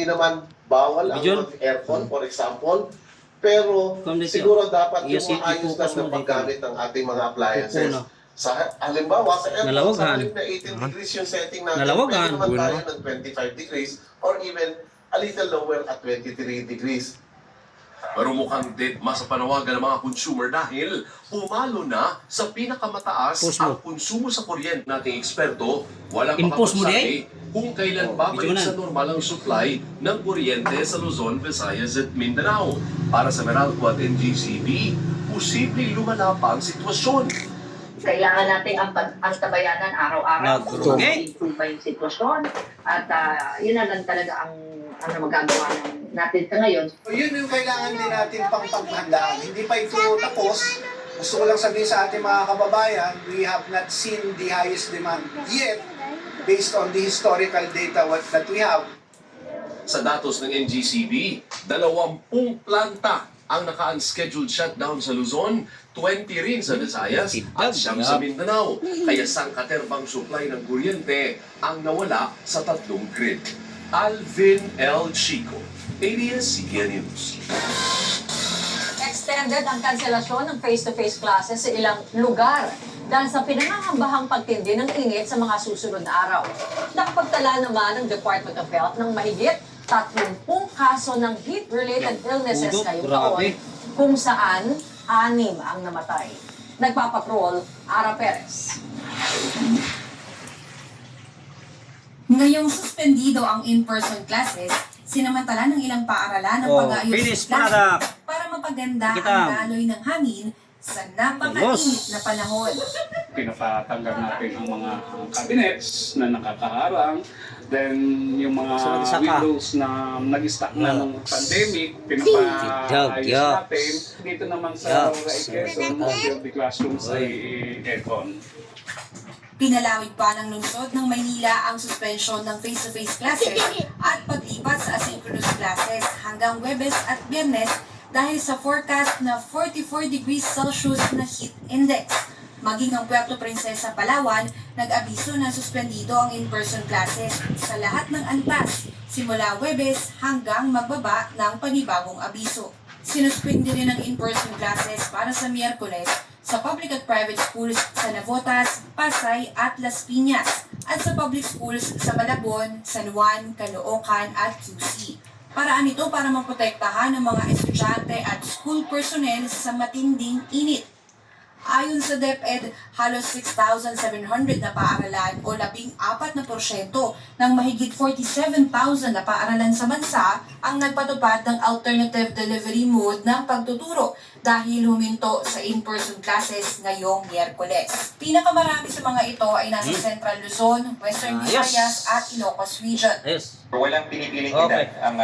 hindi naman bawal ang mag-aircon, for example. Pero siguro dapat yung maayos lang ng paggamit ng ating mga appliances. Sa halimbawa, sa aircon, sa halip na 18 degrees yung setting natin, pwede naman tayo ng 25 degrees or even a little lower at 23 degrees. Pero mukhang deadma sa panawagan ng mga consumer dahil pumalo na sa pinakamataas ang konsumo sa kuryente. Nating eksperto, walang makapagsabi kung kailan babalik sa normal ang supply ng kuryente sa Luzon, Visayas at Mindanao. Para sa Meralco at NGCB, posibleng lumala pa ang sitwasyon. Kailangan natin ang tabayanan araw-araw. Improve pa yung sitwasyon. At yun na lang talaga ang magagawa natin sa ngayon. Yun yung kailangan din natin pang paghandaan. Hindi pa ito tapos. Gusto ko lang sabihin sa ating mga kababayan, we have not seen the highest demand yet based on the historical data that we have. Sa datos ng NGCB, 20 planta ang naka-unscheduled shutdown sa Luzon, 20 rin sa Visayas at siyam sa Mindanao. Kaya sangkaterbang supply ng kuryente ang nawala sa tatlong grid. Alvin L. Chico, ABS-CBN News. Extended ang kanselasyon ng face-to-face classes sa ilang lugar dahil sa pinangangambahang pagtindi ng init sa mga susunod na araw. Nakapagtala naman ng Department of Health ng mahigit 30 kaso ng heat-related illnesses ngayong taon, kung saan 6 ang namatay. Nagpapatrol, Ara Perez. Ngayong suspendido ang in-person classes, sinamantala ng ilang paaralan ng pag-aayos ng klase para mapaganda ang daloy ng hangin sa napakainit na panahon. Pinapatanggal natin ang mga cabinets na nakakaharang. Then, yung mga windows na nag-stock na ng pandemic, pinapaayos natin. Dito naman sa Quezon, the classrooms ay aircon. Pinalawig pa ng lungsod ng Maynila ang suspension ng face-to-face classes at paglipat sa asynchronous classes hanggang Huwebes at Biyernes dahil sa forecast na 44 degrees Celsius na heat index. Maging ang Puerto Princesa, Palawan, nag-abiso na suspendido ang in-person classes sa lahat ng antas, simula Huwebes hanggang magbaba ng panibagong abiso. Sinuspindi rin ang in-person classes para sa Miyerkules sa public at private schools sa Navotas, Pasay at Las Piñas at sa public schools sa Malabon, San Juan, Caloocan at QC. Paraan ito para maprotektahan ng mga estudyante at school personnel sa matinding init. Ayon sa DepEd, halos 6,700 na paaralan o 14% ng mahigit 47,000 na paaralan sa bansa ang nagpatupad ng alternative delivery mode ng pagtuturo dahil huminto sa in-person classes ngayong Miyerkules. Pinakamarami sa mga ito ay nasa Central Luzon, Western Visayas at Ilocos Region. Walang pinipiling edad ang